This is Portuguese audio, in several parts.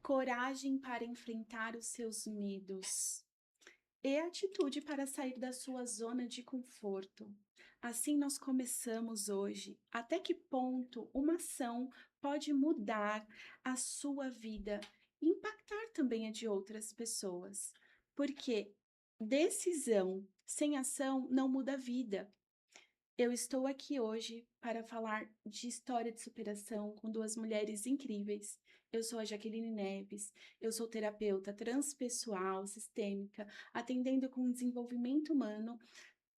coragem para enfrentar os seus medos e atitude para sair da sua zona de conforto. Assim nós começamos hoje. Até que ponto uma ação pode mudar a sua vida e impactar também a de outras pessoas? Porque decisão sem ação não muda a vida. Eu estou aqui hoje para falar de história de superação com duas mulheres incríveis. Eu sou a Jaqueline Neves, eu sou terapeuta transpessoal, sistêmica, atendendo com desenvolvimento humano,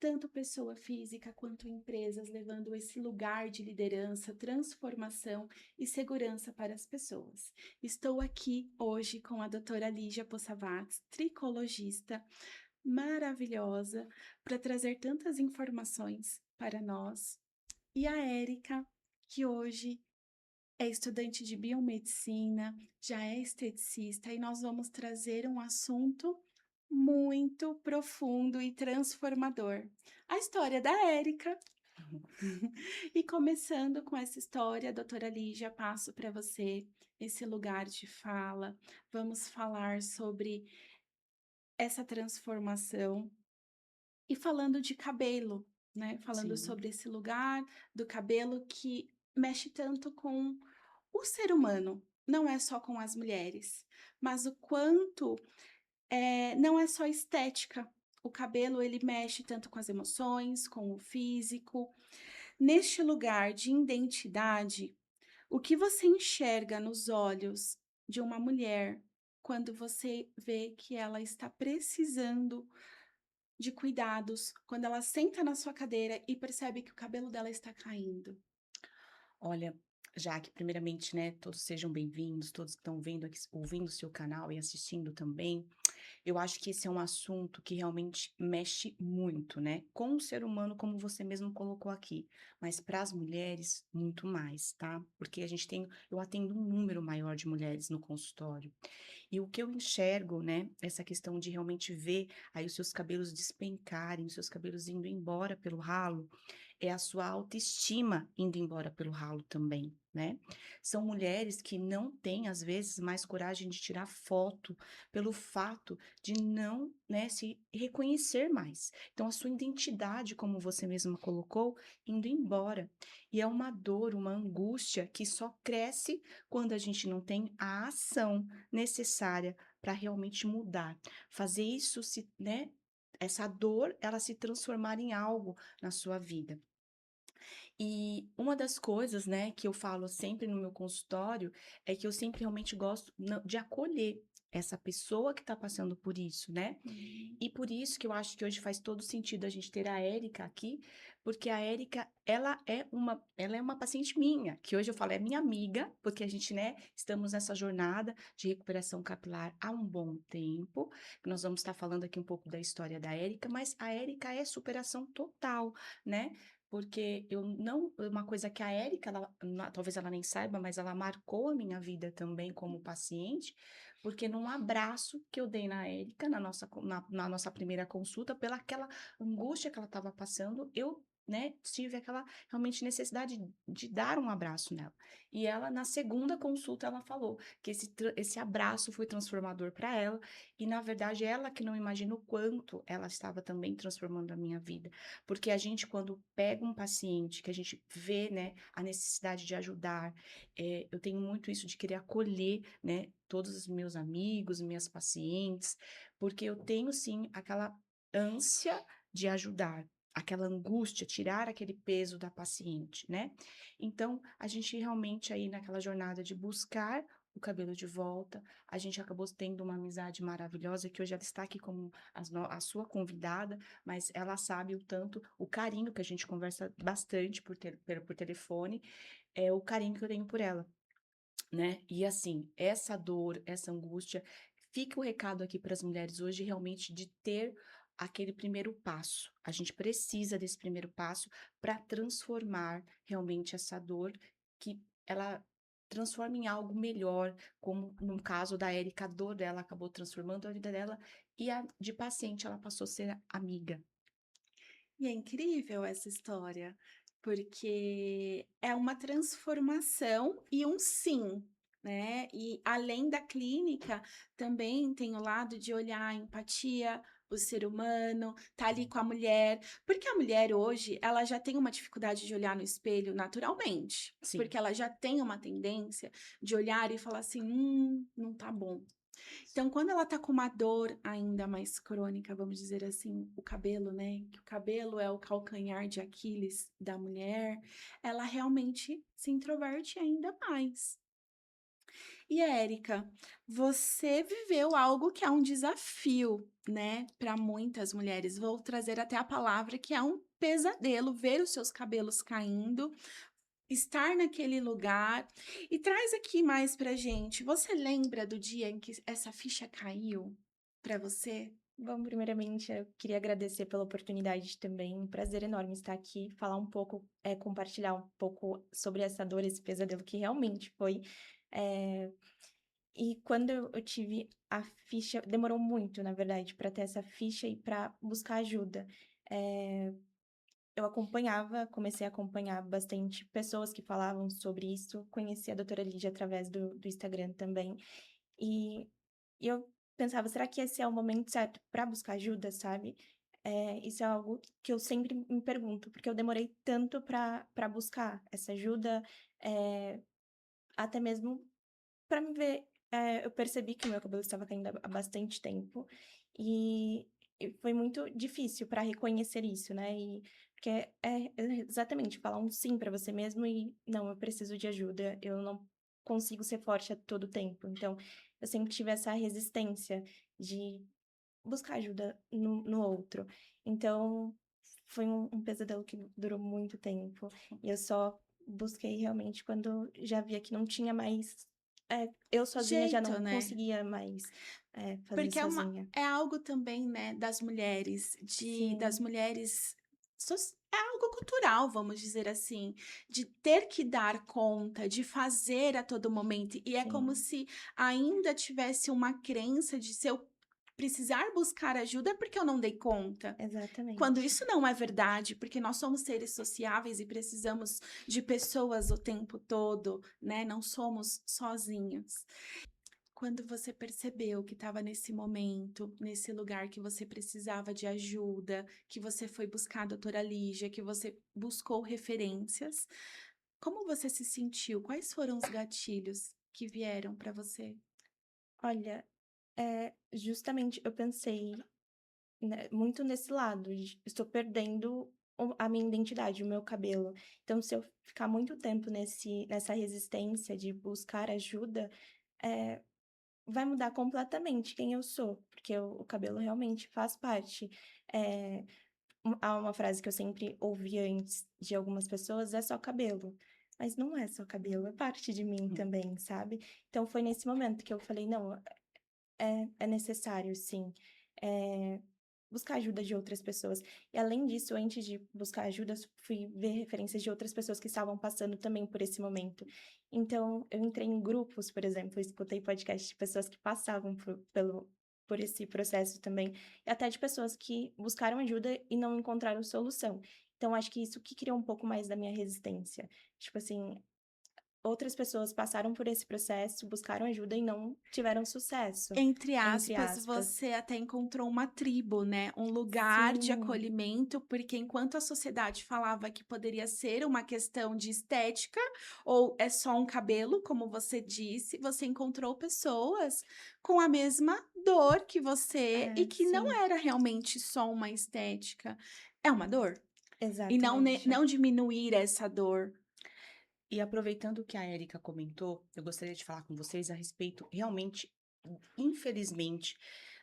tanto pessoa física quanto empresas, levando esse lugar de liderança, transformação e segurança para as pessoas. Estou aqui hoje com a doutora Lígia Possavacs, tricologista, maravilhosa para trazer tantas informações para nós. E a Érica, que hoje é estudante de biomedicina, já é esteticista, e nós vamos trazer um assunto muito profundo e transformador. A história da Érica. E começando com essa história, doutora Lígia, passo para você esse lugar de fala. Vamos falar sobre essa transformação. E falando de cabelo, né, falando Sim, sobre esse lugar do cabelo que mexe tanto com o ser humano, não é só com as mulheres, mas o quanto, não é só estética, o cabelo ele mexe tanto com as emoções, com o físico. Neste lugar de identidade, o que você enxerga nos olhos de uma mulher quando você vê que ela está precisando de cuidados, quando ela senta na sua cadeira e percebe que o cabelo dela está caindo? olha, já que primeiramente, né, todos sejam bem-vindos, todos que estão vendo aqui, ouvindo o seu canal e assistindo também. Eu acho que esse é um assunto que realmente mexe muito, né, com o ser humano, como você mesmo colocou aqui, mas para as mulheres, muito mais, tá? Porque eu atendo um número maior de mulheres no consultório. E o que eu enxergo, né, essa questão de realmente ver aí os seus cabelos despencarem, os seus cabelos indo embora pelo ralo, é a sua autoestima indo embora pelo ralo também, né. São mulheres que não têm, às vezes, mais coragem de tirar foto, pelo fato de não, né, se reconhecer mais. Então a sua identidade, como você mesma colocou, indo embora. E é uma dor, uma angústia que só cresce quando a gente não tem a ação necessária para realmente mudar. Fazer isso se né, essa dor, ela se transformar em algo na sua vida. E uma das coisas, né, que eu falo sempre no meu consultório, é que eu sempre realmente gosto de acolher essa pessoa que está passando por isso, né? Uhum. E por isso que eu acho que hoje faz todo sentido a gente ter a Érica aqui, porque a Érica, ela é uma paciente minha, que hoje eu falo é minha amiga, porque a gente, né, estamos nessa jornada de recuperação capilar há um bom tempo. Nós vamos estar falando aqui um pouco da história da Érica, mas a Érica é superação total, né? Porque eu não, uma coisa que a Érica, talvez ela nem saiba, mas ela marcou a minha vida também como paciente, porque num abraço que eu dei na Érica, na nossa primeira consulta, pela aquela angústia que ela estava passando, eu, né, tive aquela realmente necessidade de dar um abraço nela. E ela, na segunda consulta, ela falou que esse abraço foi transformador para ela, e na verdade ela que não imagina o quanto ela estava também transformando a minha vida. Porque a gente, quando pega um paciente, que a gente vê, né, a necessidade de ajudar, eu tenho muito isso de querer acolher, né, todos os meus amigos, minhas pacientes, porque eu tenho sim aquela ânsia de ajudar, aquela angústia, tirar aquele peso da paciente, né? Então, a gente realmente aí naquela jornada de buscar o cabelo de volta, a gente acabou tendo uma amizade maravilhosa, que hoje ela está aqui como a sua convidada, mas ela sabe o tanto, o carinho que a gente conversa bastante por telefone, é o carinho que eu tenho por ela, né? E assim, essa dor, essa angústia, fica o recado aqui para as mulheres hoje realmente de ter aquele primeiro passo. A gente precisa desse primeiro passo para transformar realmente essa dor que ela transforma em algo melhor, como no caso da Érica, a dor dela acabou transformando a vida dela e a de paciente ela passou a ser amiga. E é incrível essa história, porque é uma transformação e um sim, né? E além da clínica, também tem o lado de olhar a empatia, o ser humano, tá ali com a mulher, porque a mulher hoje, ela já tem uma dificuldade de olhar no espelho naturalmente, Sim. porque ela já tem uma tendência de olhar e falar assim, não tá bom. Então, quando ela tá com uma dor ainda mais crônica, vamos dizer assim, o cabelo, né? Que o cabelo é o calcanhar de Aquiles da mulher, ela realmente se introverte ainda mais. E Érica, você viveu algo que é um desafio, né, para muitas mulheres. Vou trazer até a palavra que é um pesadelo ver os seus cabelos caindo, estar naquele lugar. E traz aqui mais pra gente. Você lembra do dia em que essa ficha caiu para você? Bom, primeiramente, eu queria agradecer pela oportunidade também. Um prazer enorme estar aqui, falar um pouco, compartilhar um pouco sobre essa dor, esse pesadelo que realmente foi. Eh, e quando eu tive a ficha, demorou muito, na verdade, para ter essa ficha e para buscar ajuda. Eh, eu comecei a acompanhar bastante pessoas que falavam sobre isso, conheci a doutora Lídia através do Instagram também. E e eu pensava: "Será que esse é o momento certo para buscar ajuda?", sabe. Isso é algo que eu sempre me pergunto, porque eu demorei tanto para buscar essa ajuda, eh, até mesmo para me ver. Eu percebi que o meu cabelo estava caindo há bastante tempo, e foi muito difícil para reconhecer isso, né, porque exatamente falar um sim para você mesmo e: "Não, eu preciso de ajuda, eu não consigo ser forte a todo tempo". Então, eu sempre tive essa resistência de buscar ajuda no outro. Então, foi um pesadelo que durou muito tempo, e eu só busquei realmente quando já via que não tinha mais, eu sozinha já Jeito, não né? conseguia mais, fazer Porque sozinha. é algo também, né, das mulheres, das Sim, mulheres, é algo cultural, vamos dizer assim, de ter que dar conta, de fazer a todo momento. E é como sim, se ainda tivesse uma crença de se eu precisar buscar ajuda é porque eu não dei conta. Quando exatamente. isso não é verdade, porque nós somos seres sociáveis e precisamos de pessoas o tempo todo, né? Não somos sozinhos. Quando você percebeu que estava nesse momento, nesse lugar que você precisava de ajuda, que você foi buscar a doutora Lígia, que você buscou referências, como você se sentiu? Quais foram os gatilhos que vieram para você? Olha, justamente eu pensei, né, muito nesse lado de estou perdendo a minha identidade, o meu cabelo. Então, se eu ficar muito tempo nessa resistência de buscar ajuda, eh, vai mudar completamente quem eu sou, porque o cabelo realmente faz parte. Eh, há uma frase que eu sempre ouvi antes de algumas pessoas: "É só cabelo", mas não é só cabelo, é parte de mim Hum. também, sabe. Então foi nesse momento que eu falei: "Não, é necessário sim, eh, buscar ajuda de outras pessoas". E além disso, antes de buscar ajuda, fui ver referências de outras pessoas que estavam passando também por esse momento. Então, eu entrei em grupos, por exemplo, eu escutei podcast de pessoas que passavam por esse processo também, e até de pessoas que buscaram ajuda e não encontraram solução. Então acho que isso que criou um pouco mais da minha resistência. Tipo assim, outras pessoas passaram por esse processo, buscaram ajuda e não tiveram sucesso, Entre entre aspas, aspas. você até encontrou uma tribo, né, um lugar de Sim, acolhimento, porque enquanto a sociedade falava que poderia ser uma questão de estética ou é só um cabelo, como você disse, você encontrou pessoas com a mesma dor que você e que não sim, era realmente só uma estética, é uma dor. E não, exatamente. não diminuir essa dor. E aproveitando o que a Érica comentou, eu gostaria de falar com vocês a respeito, realmente, infelizmente,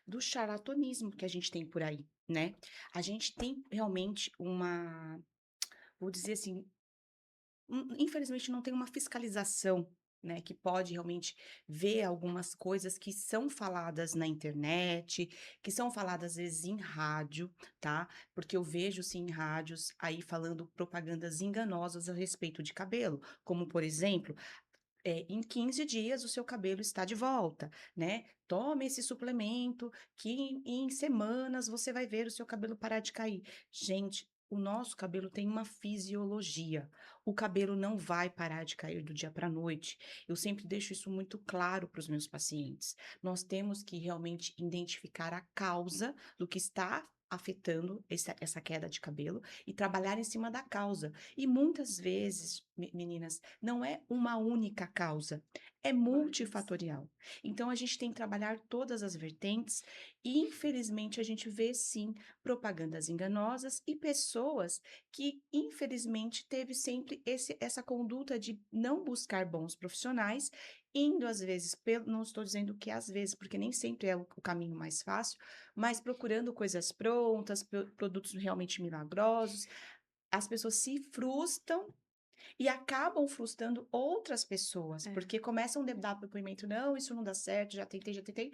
do charlatanismo que a gente tem por aí, né? A gente tem realmente uma, vou dizer assim, infelizmente não tem uma fiscalização, né, que pode realmente ver algumas coisas que são faladas na internet, que são faladas às vezes em rádio, tá? Porque eu vejo sim em rádios aí falando propagandas enganosas a respeito de cabelo, como por exemplo, em 15 dias o seu cabelo está de volta, né? Tome esse suplemento que em semanas você vai ver o seu cabelo parar de cair. Gente, o nosso cabelo tem uma fisiologia. O cabelo não vai parar de cair do dia para a noite. Eu sempre deixo isso muito claro para os meus pacientes. Nós temos que realmente identificar a causa do que está afetando essa queda de cabelo e trabalhar em cima da causa. E muitas vezes, meninas, não é uma única causa, é multifatorial. Então a gente tem que trabalhar todas as vertentes e, infelizmente, a gente vê sim propagandas enganosas e pessoas que, infelizmente, teve sempre essa conduta de não buscar bons profissionais, indo às vezes, não estou dizendo que às vezes, porque nem sempre é o caminho mais fácil, mas procurando coisas prontas, produtos realmente milagrosos. As pessoas se frustram e acabam frustrando outras pessoas, É. porque começam a dar depoimento, não, isso não dá certo, já tentei,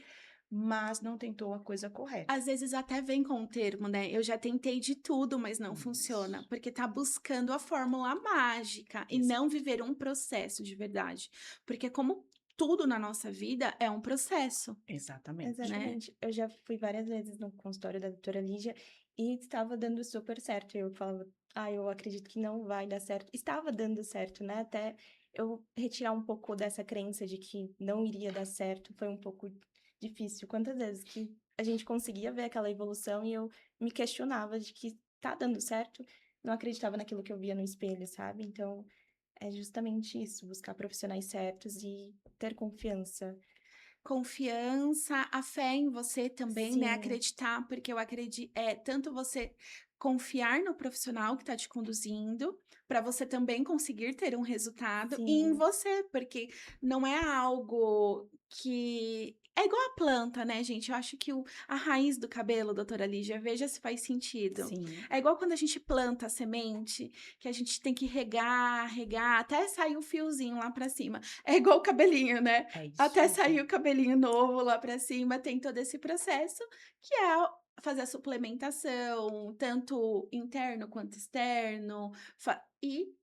mas não tentou a coisa correta. Às vezes até vem com o termo, né, eu já tentei de tudo, mas não funciona, Isso, porque tá buscando a fórmula mágica e exa não viver um processo de verdade. Porque como tudo na nossa vida é um processo, exatamente. né. Exatamente. Eu já fui várias vezes no consultório da doutora Lígia e estava dando super certo. Eu falava, eu acredito que não vai dar certo. Estava dando certo, né? Até eu retirar um pouco dessa crença de que não iria dar certo foi um pouco difícil. Quantas vezes que a gente conseguia ver aquela evolução e eu me questionava de que tá dando certo, não acreditava naquilo que eu via no espelho, sabe? Então, é justamente isso, buscar profissionais certos e ter confiança. Confiança, a fé em você também, né, Sim, acreditar, porque eu acredito tanto você confiar no profissional que está te conduzindo, para você também conseguir ter um resultado, e em sim. você, porque não é algo que é igual a planta, né, gente, eu acho que a raiz do cabelo, doutora Lígia, veja se faz sentido. Sim, É igual quando a gente planta a semente, que a gente tem que regar, regar, até sair o fiozinho lá para cima. É igual o cabelinho, né? é isso Até sair aí. o cabelinho novo lá pra cima, tem todo esse processo, que é fazer a suplementação, tanto interno quanto externo, e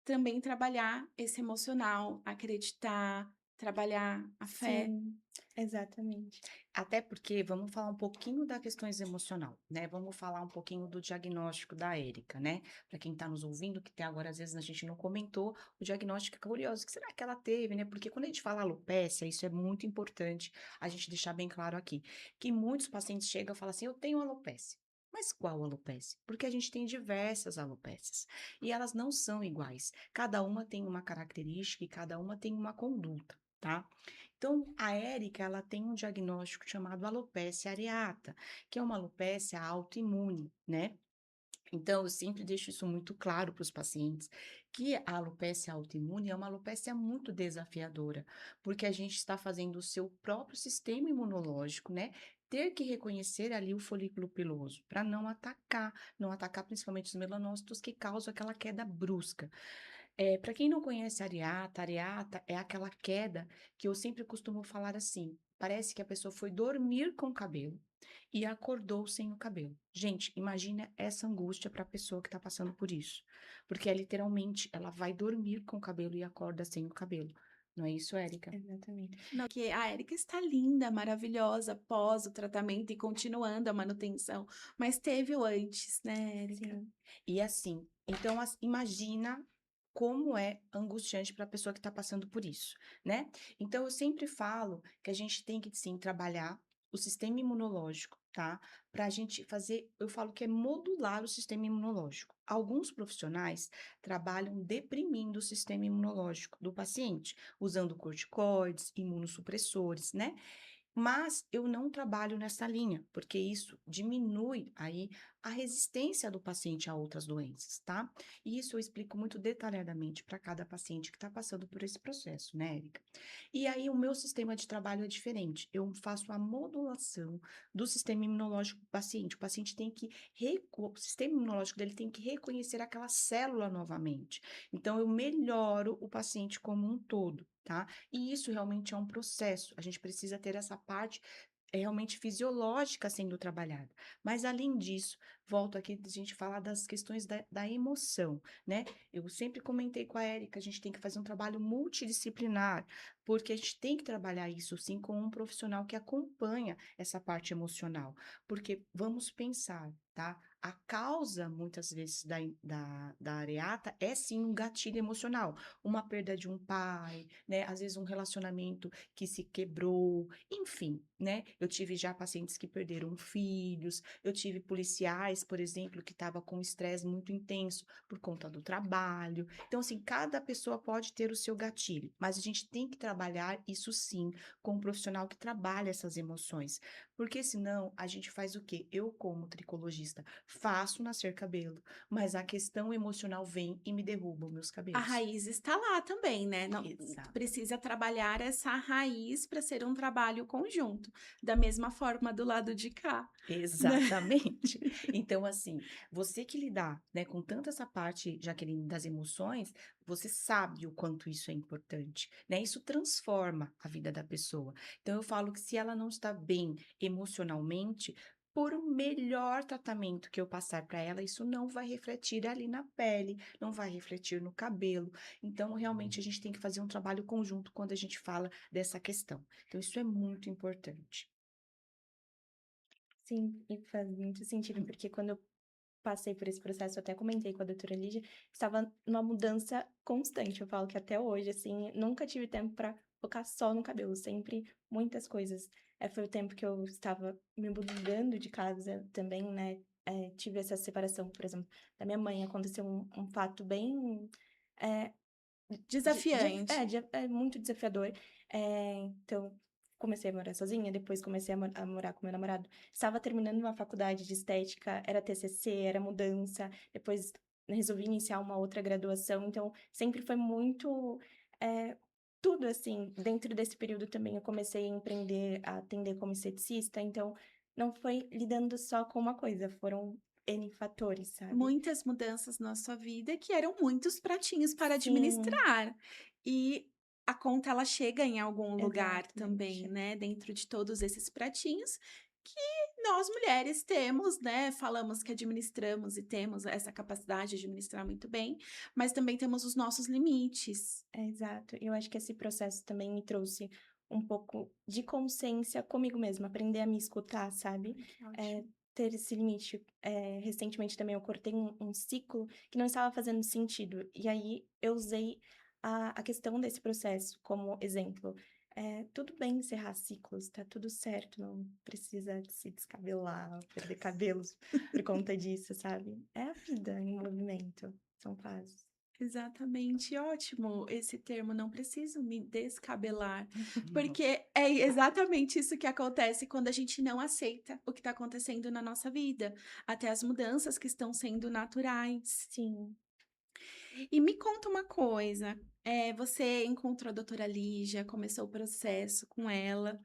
também trabalhar esse emocional, acreditar, trabalhar a fé. Sim, exatamente. Até porque vamos falar um pouquinho da questões emocional, né? Vamos falar um pouquinho do diagnóstico da Érica, né? Para quem está nos ouvindo, que até agora às vezes a gente não comentou, o diagnóstico é curioso. O que será que ela teve, né? Porque quando a gente fala alopecia, isso é muito importante a gente deixar bem claro aqui, que muitos pacientes chegam e falam assim: eu tenho alopecia. Mas qual alopecia? Porque a gente tem diversas alopécias e elas não são iguais. Cada uma tem uma característica e cada uma tem uma conduta, tá? Então, a Érica, ela tem um diagnóstico chamado alopecia areata, que é uma alopecia autoimune, né? Então, eu sempre deixo isso muito claro para os pacientes, que a alopecia autoimune é uma alopecia muito desafiadora, porque a gente está fazendo o seu próprio sistema imunológico, né? Ter que reconhecer ali o folículo piloso, para não atacar principalmente os melanócitos que causam aquela queda brusca. Para quem não conhece a areata é aquela queda que eu sempre costumo falar assim, parece que a pessoa foi dormir com o cabelo e acordou sem o cabelo. Gente, imagina essa angústia para a pessoa que está passando por isso, porque é literalmente, ela vai dormir com o cabelo e acorda sem o cabelo. Não é isso, Érica? Exatamente. Não, que a Érica está linda, maravilhosa após o tratamento e continuando a manutenção, mas teve o antes, né, Érica? Sim, E assim, então imagina como é angustiante para a pessoa que está passando por isso, né? Então eu sempre falo que a gente tem que sim trabalhar o sistema imunológico, tá? Para a gente fazer, eu falo que é modular o sistema imunológico. Alguns profissionais trabalham deprimindo o sistema imunológico do paciente, usando corticoides, imunossupressores, né? Mas eu não trabalho nessa linha, porque isso diminui aí a resistência do paciente a outras doenças, tá? E isso eu explico muito detalhadamente para cada paciente que está passando por esse processo, né, Érica? E aí o meu sistema de trabalho é diferente. Eu faço a modulação do sistema imunológico do paciente. O paciente tem que, o sistema imunológico dele tem que reconhecer aquela célula novamente. Então, eu melhoro o paciente como um todo, tá? E isso realmente é um processo. A gente precisa ter essa parte realmente fisiológica sendo trabalhada. Mas, além disso, volto aqui a gente falar das questões da emoção, né? Eu sempre comentei com a Érica, a gente tem que fazer um trabalho multidisciplinar, porque a gente tem que trabalhar isso sim com um profissional que acompanha essa parte emocional. Porque vamos pensar, tá? A causa, muitas vezes, da areata é sim um gatilho emocional, uma perda de um pai, né? Às vezes um relacionamento que se quebrou, enfim, né? Eu tive já pacientes que perderam filhos, eu tive policiais, por exemplo, que estavam com estresse muito intenso por conta do trabalho. Então, assim, cada pessoa pode ter o seu gatilho, mas a gente tem que trabalhar isso sim com um profissional que trabalha essas emoções. Porque senão a gente faz o quê? Eu, como tricologista, faço nascer cabelo, mas a questão emocional vem e me derruba os meus A cabelos. raiz está lá também, né? Não, Exato. precisa trabalhar essa raiz para ser um trabalho conjunto, da mesma forma do lado de cá, né? Exatamente. Então, assim, você que lidar, né, com tanto essa parte, Jaqueline, das emoções, você sabe o quanto isso é importante, né? Isso transforma a vida da pessoa. Então, eu falo que se ela não está bem emocionalmente, por o melhor tratamento que eu passar para ela, isso não vai refletir ali na pele, não vai refletir no cabelo. Então, realmente, a gente tem que fazer um trabalho conjunto quando a gente fala dessa questão. Então, isso é muito importante. Sim, e faz muito sentido, porque quando eu passei por esse processo, eu até comentei com a doutora Lígia, estava numa mudança constante. Eu falo que até hoje, assim, nunca tive tempo para focar só no cabelo, sempre muitas coisas. Foi o tempo que eu estava me mudando de casa também, né? Tive essa separação, por exemplo, da minha mãe. Aconteceu um fato bem. é, Desafiante. muito desafiador. Então, comecei a morar sozinha, depois comecei a morar com meu namorado. Estava terminando uma faculdade de estética, era TCC, era mudança, depois resolvi iniciar uma outra graduação, então sempre foi muito, eh, tudo assim. Dentro desse período também eu comecei a empreender, a atender como esteticista, então não foi lidando só com uma coisa, foram N fatores, sabe. Muitas mudanças na sua vida que eram muitos pratinhos para Sim, administrar. E a conta ela chega em algum lugar também, exatamente. né, dentro de todos esses pratinhos que nós mulheres temos, né, falamos que administramos e temos essa capacidade de administrar muito bem, mas também temos os nossos limites. Exato. Eu acho que esse processo também me trouxe um pouco de consciência comigo mesma, aprender a me escutar, sabe? Ai, que Eh, ótimo. ter esse limite. Recentemente também eu cortei um ciclo que não estava fazendo sentido. E aí eu usei a questão desse processo como exemplo. Tudo bem encerrar ciclos, tá tudo certo, não precisa se descabelar, perder cabelos por conta disso, sabe? É a vida em movimento, são fases. Exatamente, ótimo esse termo, não preciso me descabelar, porque é exatamente isso que acontece quando a gente não aceita o que está acontecendo na nossa vida, até as mudanças que estão sendo naturais. Sim. E me conta uma coisa, você encontrou a doutora Lígia, começou o processo com ela,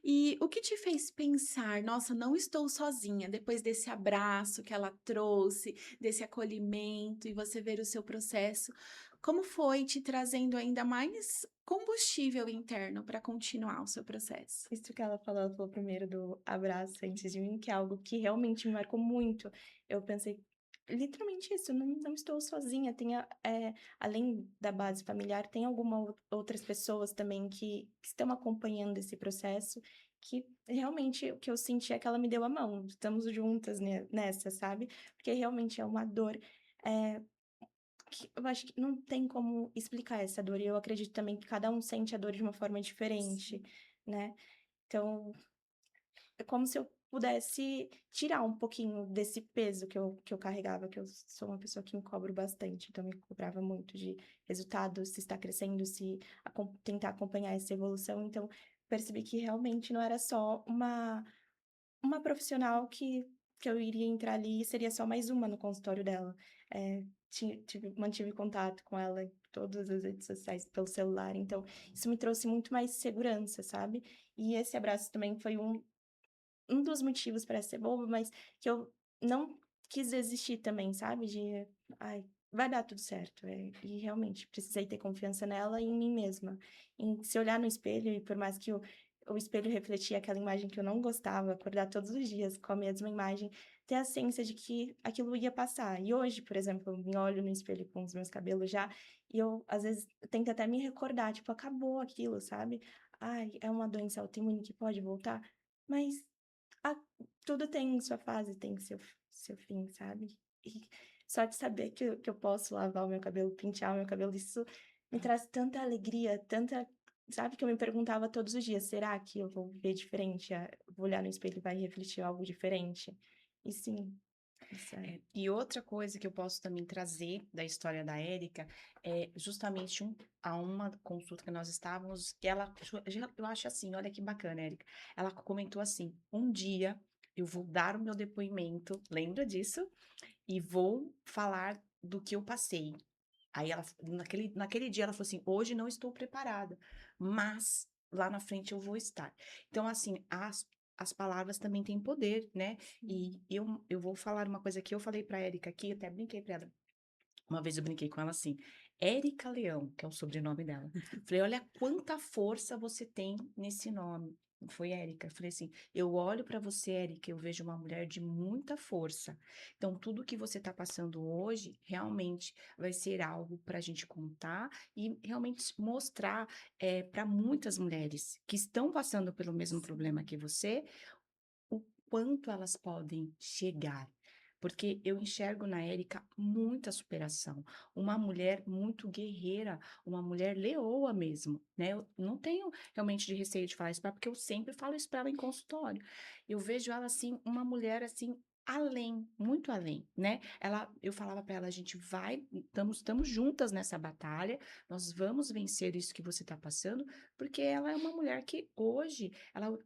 e o que te fez pensar: "Nossa, não estou sozinha", depois desse abraço que ela trouxe, desse acolhimento e você ver o seu processo, como foi te trazendo ainda mais combustível interno para continuar o seu processo? Isso que ela falou primeiro do abraço antes de mim, que é algo que realmente me marcou muito. Eu pensei literalmente isso, não estou sozinha, além da base familiar, tem outras pessoas também que estão acompanhando esse processo, que realmente o que eu senti é que ela me deu a mão, estamos juntas nessa, sabe? Porque realmente é uma dor, eh, que eu acho que não tem como explicar essa dor, e eu acredito também que cada um sente a dor de uma forma diferente, Sim. né? Então, é como se eu pudesse tirar um pouquinho desse peso que eu carregava, que eu sou uma pessoa que me cobro bastante, então me cobrava muito de resultado, se está crescendo, se tentar acompanhar essa evolução. Então, percebi que realmente não era só uma profissional que eu iria entrar ali e seria só mais uma no consultório dela. Mantive contato com ela em todas as redes sociais pelo celular, então isso me trouxe muito mais segurança, sabe? E esse abraço também foi um dos motivos para ser boba, mas que eu não quis desistir também, sabe, de: "Ai, vai dar tudo certo", e realmente precisei ter confiança nela e em mim mesma, em se olhar no espelho e por mais que o espelho refletia aquela imagem que eu não gostava, acordar todos os dias com a mesma imagem, ter a ciência de que aquilo ia passar. E hoje, por exemplo, eu me olho no espelho com os meus cabelos já, e eu, às vezes, tento até me recordar, tipo, acabou aquilo, sabe. "Ai, é uma doença autoimune que pode voltar", mas a tudo tem sua fase, tem seu fim, sabe? E só de saber que eu posso lavar o meu cabelo, pentear o meu cabelo, isso me traz tanta alegria, tanta. Sabe que eu me perguntava todos os dias: será que eu vou ver diferente? Vou olhar no espelho e vai refletir algo diferente? E sim, isso é. E outra coisa que eu posso também trazer da história da Érica é justamente a uma consulta que nós estávamos, que ela, eu acho assim, olha que bacana, Érica. Ela comentou assim: um dia eu vou dar o meu depoimento, lembra disso? E vou falar do que eu passei. Aí ela, naquele dia, ela falou assim: hoje não estou preparada, mas lá na frente eu vou estar. Então, assim, as palavras também têm poder, né? E eu vou falar uma coisa que eu falei pra Érica aqui, até brinquei pra ela. Uma vez eu brinquei com ela assim, Érica Leão, que é o sobrenome dela. Falei, olha quanta força você tem nesse nome. Foi Érica. Falei assim, eu olho para você, Érica, eu vejo uma mulher de muita força. Então, tudo que você está passando hoje, realmente vai ser algo para a gente contar e realmente mostrar para muitas mulheres que estão passando pelo mesmo problema que você, o quanto elas podem chegar. Porque eu enxergo na Érica muita superação, uma mulher muito guerreira, uma mulher leoa mesmo, né? Eu não tenho realmente de receio de falar isso para ela, porque eu sempre falo isso para ela em consultório. Eu vejo ela assim, uma mulher assim além, muito além, né? Eu falava para ela, a gente vai, estamos juntas nessa batalha, nós vamos vencer isso que você está passando, porque ela é uma mulher que hoje ela,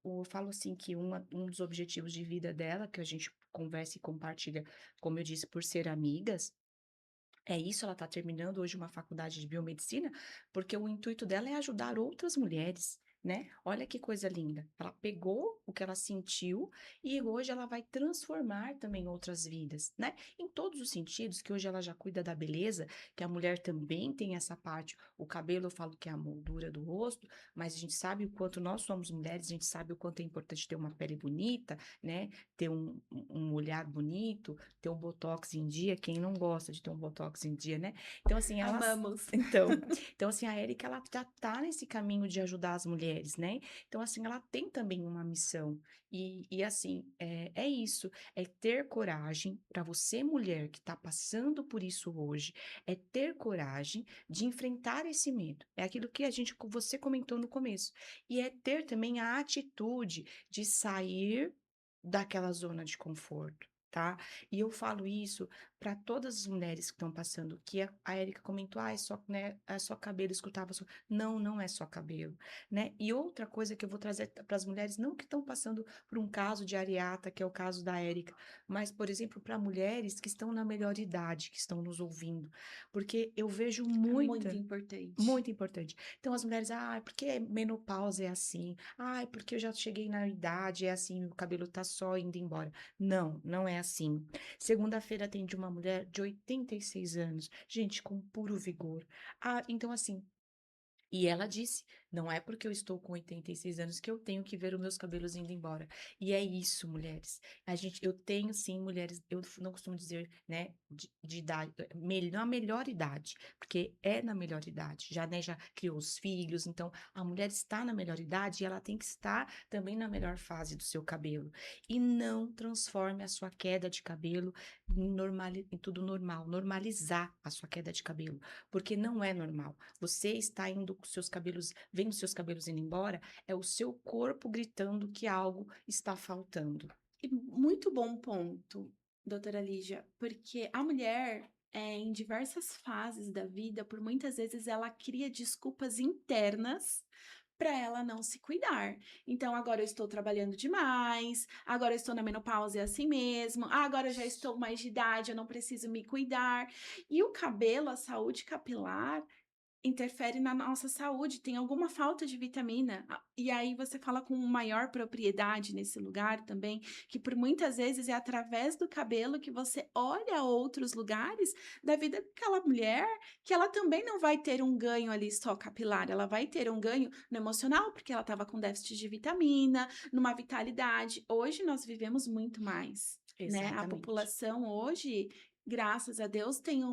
eu falo assim que um dos objetivos de vida dela, que a gente conversa e compartilha, como eu disse, por ser amigas, é isso, ela está terminando hoje uma faculdade de biomedicina, porque o intuito dela é ajudar outras mulheres, né? Olha que coisa linda. Ela pegou o que ela sentiu e hoje ela vai transformar também outras vidas, né? Em todos os sentidos, que hoje ela já cuida da beleza, que a mulher também tem essa parte. O cabelo, eu falo que é a moldura do rosto, mas a gente sabe o quanto nós somos mulheres, a gente sabe o quanto é importante ter uma pele bonita, né? Ter um olhar bonito, ter um botox em dia, quem não gosta de ter um botox em dia, né? Então, assim, elas. Amamos. Então, assim, a Érica, ela já tá nesse caminho de ajudar as mulheres, né? Então, assim, ela tem também uma missão. E assim, é isso, é ter coragem para você, mulher, que tá passando por isso hoje, é ter coragem de enfrentar esse medo. É aquilo que você comentou no começo. E é ter também a atitude de sair daquela zona de conforto, tá? E eu falo isso para todas as mulheres que estão passando, que a Érica comentou, é só, né, é só cabelo, escutava só. Não, não é só cabelo, né? E outra coisa que eu vou trazer para as mulheres, não que estão passando por um caso de areata, que é o caso da Érica, mas, por exemplo, para mulheres que estão na melhor idade, que estão nos ouvindo, porque eu vejo É muito muita. importante. Muito importante. Então, as mulheres, porque menopausa é assim? Porque eu já cheguei na idade, é assim, o cabelo tá só indo embora. Não, não é assim. Segunda-feira atendi uma mulher de 86 anos, gente, com puro vigor. Então, assim, e ela disse: não é porque eu estou com 86 anos que eu tenho que ver os meus cabelos indo embora. E é isso, mulheres. Eu tenho sim, mulheres, eu não costumo dizer, né, de idade, na melhor idade, porque é na melhor idade, já, né, já criou os filhos, então a mulher está na melhor idade e ela tem que estar também na melhor fase do seu cabelo. E não transforme a sua queda de cabelo em tudo normal, normalizar a sua queda de cabelo, porque não é normal. Você está indo com seus cabelos, vendo seus cabelos indo embora, é o seu corpo gritando que algo está faltando. E muito bom ponto, doutora Lígia, porque a mulher, em diversas fases da vida, por muitas vezes ela cria desculpas internas para ela não se cuidar. Então, agora eu estou trabalhando demais, agora eu estou na menopausa, é assim mesmo, agora eu já estou mais de idade, eu não preciso me cuidar. E o cabelo, a saúde capilar, interfere na nossa saúde, tem alguma falta de vitamina. E aí você fala com maior propriedade nesse lugar também, que por muitas vezes é através do cabelo que você olha outros lugares da vida daquela mulher, que ela também não vai ter um ganho ali só capilar, ela vai ter um ganho no emocional, porque ela estava com déficit de vitamina, numa vitalidade. Hoje nós vivemos muito mais, né? A Exatamente. população hoje, graças a Deus, tem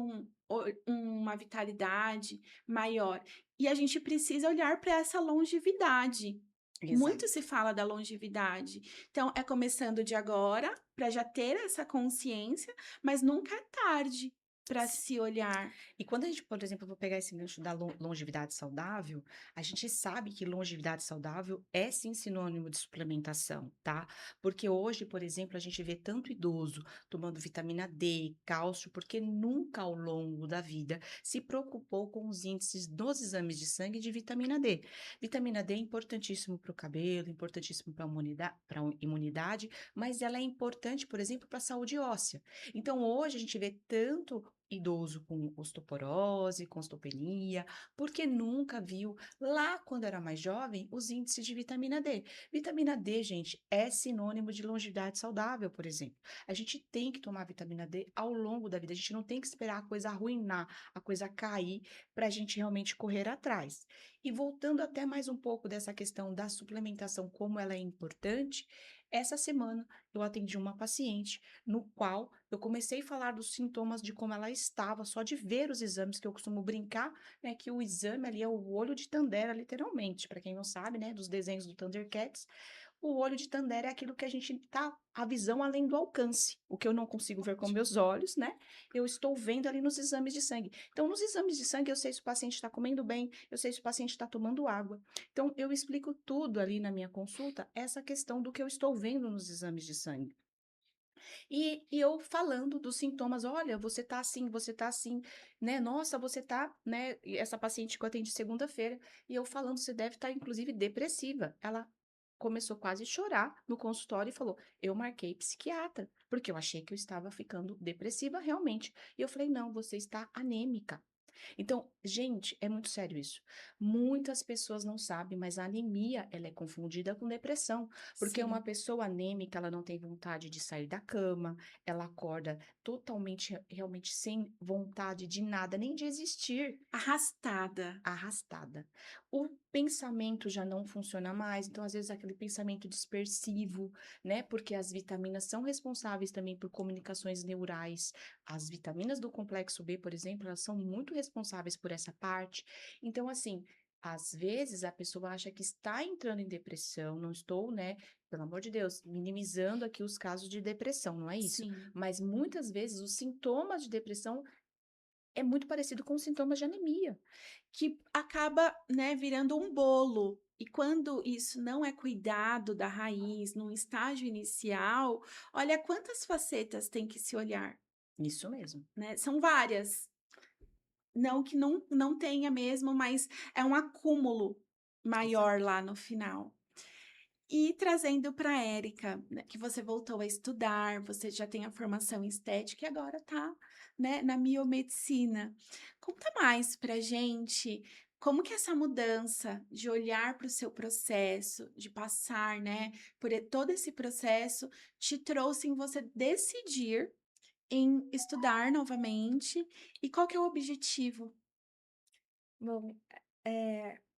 uma vitalidade maior. E a gente precisa olhar para essa longevidade. Exato. Muito se fala da longevidade. Então, é começando de agora, para já ter essa consciência, mas nunca é tarde para se olhar. E quando a gente, por exemplo, eu vou pegar esse gancho da longevidade saudável, a gente sabe que longevidade saudável é sim sinônimo de suplementação, tá? Porque hoje, por exemplo, a gente vê tanto idoso tomando vitamina D, cálcio, porque nunca ao longo da vida se preocupou com os índices dos exames de sangue de vitamina D. Vitamina D é importantíssimo para o cabelo, importantíssimo para a imunidade, mas ela é importante, por exemplo, para a saúde óssea. Então, hoje a gente vê tanto idoso com osteoporose, com osteopenia, porque nunca viu lá quando era mais jovem os índices de vitamina D. Vitamina D, gente, é sinônimo de longevidade saudável, por exemplo. A gente tem que tomar vitamina D ao longo da vida, a gente não tem que esperar a coisa arruinar, a coisa cair para a gente realmente correr atrás. E voltando até mais um pouco dessa questão da suplementação, como ela é importante, essa semana eu atendi uma paciente no qual eu comecei a falar dos sintomas de como ela estava, só de ver os exames, que eu costumo brincar, né, que o exame ali é o olho de Tandera, literalmente, para quem não sabe, né, dos desenhos do Thundercats, o olho de Tandera é aquilo que a gente tá, a visão além do alcance, o que eu não consigo ver com meus olhos, né, eu estou vendo ali nos exames de sangue. Então, nos exames de sangue, eu sei se o paciente está comendo bem, eu sei se o paciente está tomando água. Então, eu explico tudo ali na minha consulta, essa questão do que eu estou vendo nos exames de sangue. E eu falando dos sintomas, olha, você tá assim, né? Nossa, você tá, né? E essa paciente que eu atendi segunda-feira, e eu falando, você deve estar, inclusive, depressiva. Ela começou quase a chorar no consultório e falou: eu marquei psiquiatra, porque eu achei que eu estava ficando depressiva realmente. E eu falei: não, você está anêmica. Então, gente, é muito sério isso. Muitas pessoas não sabem, mas a anemia, ela é confundida com depressão, porque uma Sim. pessoa anêmica, ela não tem vontade de sair da cama, ela acorda totalmente, realmente sem vontade de nada, nem de existir, Arrastada. arrastada. O pensamento já não funciona mais, então às vezes aquele pensamento dispersivo, né? Porque as vitaminas são responsáveis também por comunicações neurais. As vitaminas do complexo B, por exemplo, elas são muito responsáveis por essa parte. Então, assim, às vezes a pessoa acha que está entrando em depressão, não estou, né? Pelo amor de Deus, minimizando aqui os casos de depressão, não é isso? Sim. Mas muitas vezes os sintomas de depressão é muito parecido com os sintomas de anemia. Que acaba, né, virando um bolo. E quando isso não é cuidado da raiz, num estágio inicial, olha quantas facetas tem que se olhar, Isso mesmo. né? São várias. Não que não tenha mesmo, mas é um acúmulo maior Exato. lá no final. E trazendo para a Érica, né, que você voltou a estudar, você já tem a formação em estética e agora está, né, na biomedicina. Conta mais pra gente como que essa mudança de olhar para o seu processo, de passar, né, por todo esse processo, te trouxe em você decidir em estudar novamente e qual que é o objetivo? Bom,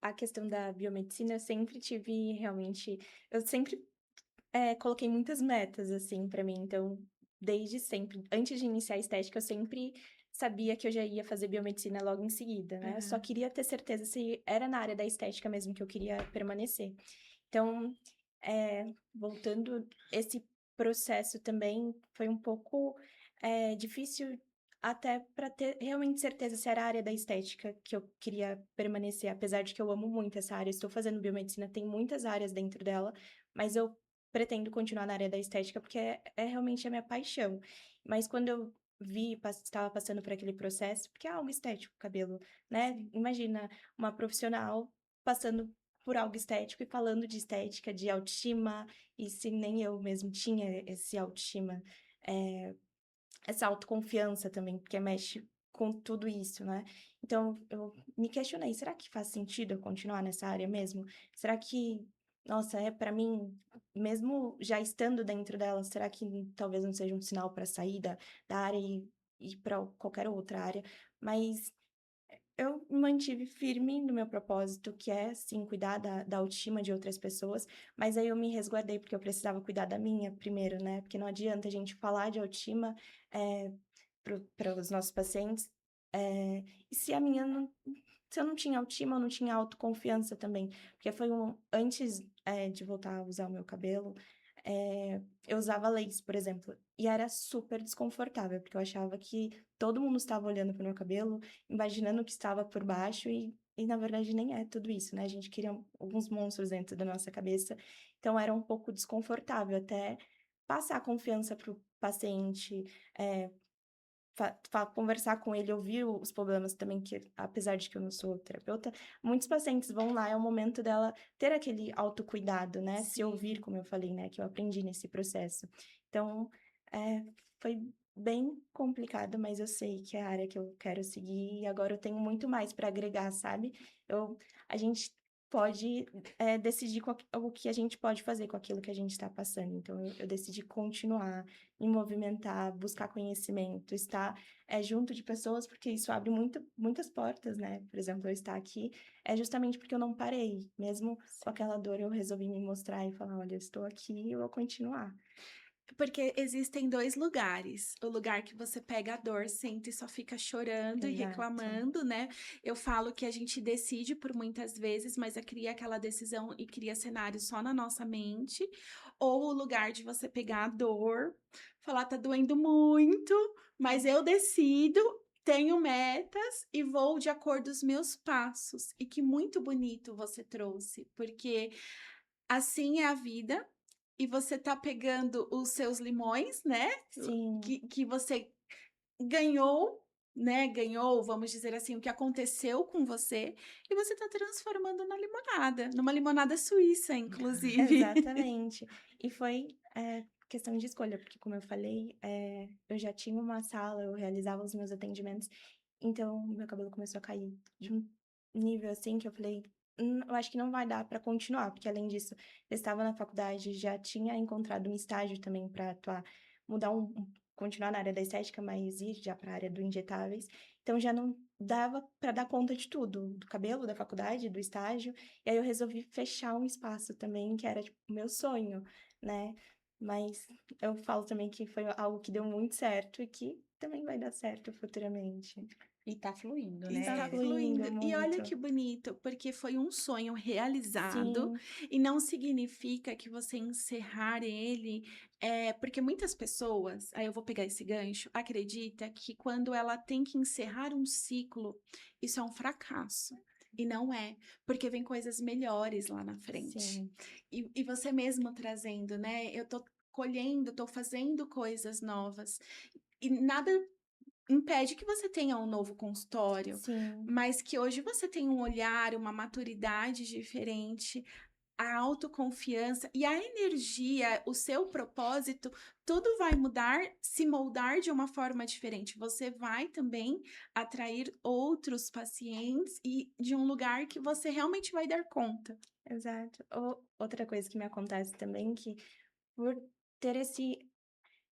a questão da biomedicina, eu sempre tive realmente eu sempre, coloquei muitas metas, assim, pra mim, então, desde sempre, antes de iniciar a estética, eu sempre sabia que eu já ia fazer biomedicina logo em seguida, né, eu só Aham. queria ter certeza se era na área da estética mesmo que eu queria permanecer. Então, voltando, esse processo também foi um pouco, difícil até para ter realmente certeza se era a área da estética que eu queria permanecer, apesar de que eu amo muito essa área. Estou fazendo biomedicina, tem muitas áreas dentro dela, mas eu pretendo continuar na área da estética porque é realmente a minha paixão. Mas quando eu vi, estava passando por aquele processo, porque é algo estético, o cabelo, né? Sim. Imagina uma profissional passando por algo estético e falando de estética, de autoestima, e se nem eu mesmo tinha esse autoestima, eh, essa autoconfiança também, porque mexe com tudo isso, né. Então eu me questionei: "Será que faz sentido eu continuar nessa área mesmo? Será que, nossa, é pra mim?" Mesmo já estando dentro dela, será que talvez não seja um sinal para sair da área e ir pra qualquer outra área? Mas eu me mantive firme no meu propósito, que é sim cuidar da autoestima de outras pessoas, mas aí eu me resguardei, porque eu precisava cuidar da minha primeiro, né, porque não adianta a gente falar de autoestima, eh, para os nossos pacientes, e se a minha se eu não tinha autoestima, eu não tinha autoconfiança também. Porque foi antes, de voltar a usar o meu cabelo, eu usava lace, por exemplo, e era super desconfortável, porque eu achava que todo mundo estava olhando para o meu cabelo, imaginando o que estava por baixo e na verdade nem é tudo isso, né, a gente cria alguns monstros dentro da nossa cabeça, então era um pouco desconfortável até passar a confiança para o paciente, eh, conversar com ele, ouvir os problemas também, que apesar de que eu não sou terapeuta, muitos pacientes vão lá, é o momento dela ter aquele autocuidado, né, se ouvir, Sim. como eu falei, né, que eu aprendi nesse processo. Então, foi bem complicado, mas eu sei que é a área que eu quero seguir e agora eu tenho muito mais para agregar, sabe. A gente pode, decidir o que a gente pode fazer com aquilo que a gente está passando, então eu decidi continuar, me movimentar, buscar conhecimento, estar junto de pessoas, porque isso abre muitas portas, né. Por exemplo, eu estar aqui é justamente porque eu não parei, mesmo com Sim. aquela dor, eu resolvi me mostrar e falar: "Olha, eu estou aqui e eu vou continuar". Porque existem 2 lugares, o lugar que você pega a dor, sente e só fica chorando e Exato. reclamando, né. Eu falo que a gente decide por muitas vezes, mas cria aquela decisão e cria cenários só na nossa mente, ou o lugar de você pegar a dor, falar: "Tá doendo muito, mas eu decido, tenho metas e vou de acordo os meus passos". E que muito bonito você trouxe, porque assim é a vida, e você tá pegando os seus limões, né, Sim, que você ganhou, né, ganhou, vamos dizer assim, o que aconteceu com você, e você tá transformando na limonada, numa limonada suíça, inclusive. exatamente. E foi, questão de escolha, porque como eu falei, eu já tinha uma sala, eu realizava os meus atendimentos, então meu cabelo começou a cair de um nível, assim, que eu falei: eu acho que não vai dar para continuar", porque além disso, eu estava na faculdade, já tinha encontrado um estágio também para atuar, mudar continuar na área da estética, mas ir já para a área do injetáveis, então já não dava para dar conta de tudo, do cabelo, da faculdade, do estágio, e aí eu resolvi fechar um espaço também que era, tipo, o meu sonho, né. Mas eu falo também que foi algo que deu muito certo e que também vai dar certo futuramente. E tá fluindo, Tá Está né? fluindo fluindo. E olha muito. que bonito, porque foi um sonho realizado Sim, e não significa que você encerrar ele, porque muitas pessoas, aí eu vou pegar esse gancho, acredita que quando ela tem que encerrar um ciclo, isso é um fracasso. E não é, porque vem coisas melhores lá na frente. sim, E você mesmo trazendo, né? Eu tô colhendo, tô fazendo coisas novas. E nada impede que você tenha um novo consultório, sim, mas que hoje você tem um olhar, uma maturidade diferente, a autoconfiança e a energia, o seu propósito, tudo vai mudar, se moldar de uma forma diferente. Você vai também atrair outros pacientes e de um lugar que você realmente vai dar conta. exato. Outra coisa que me acontece também que por ter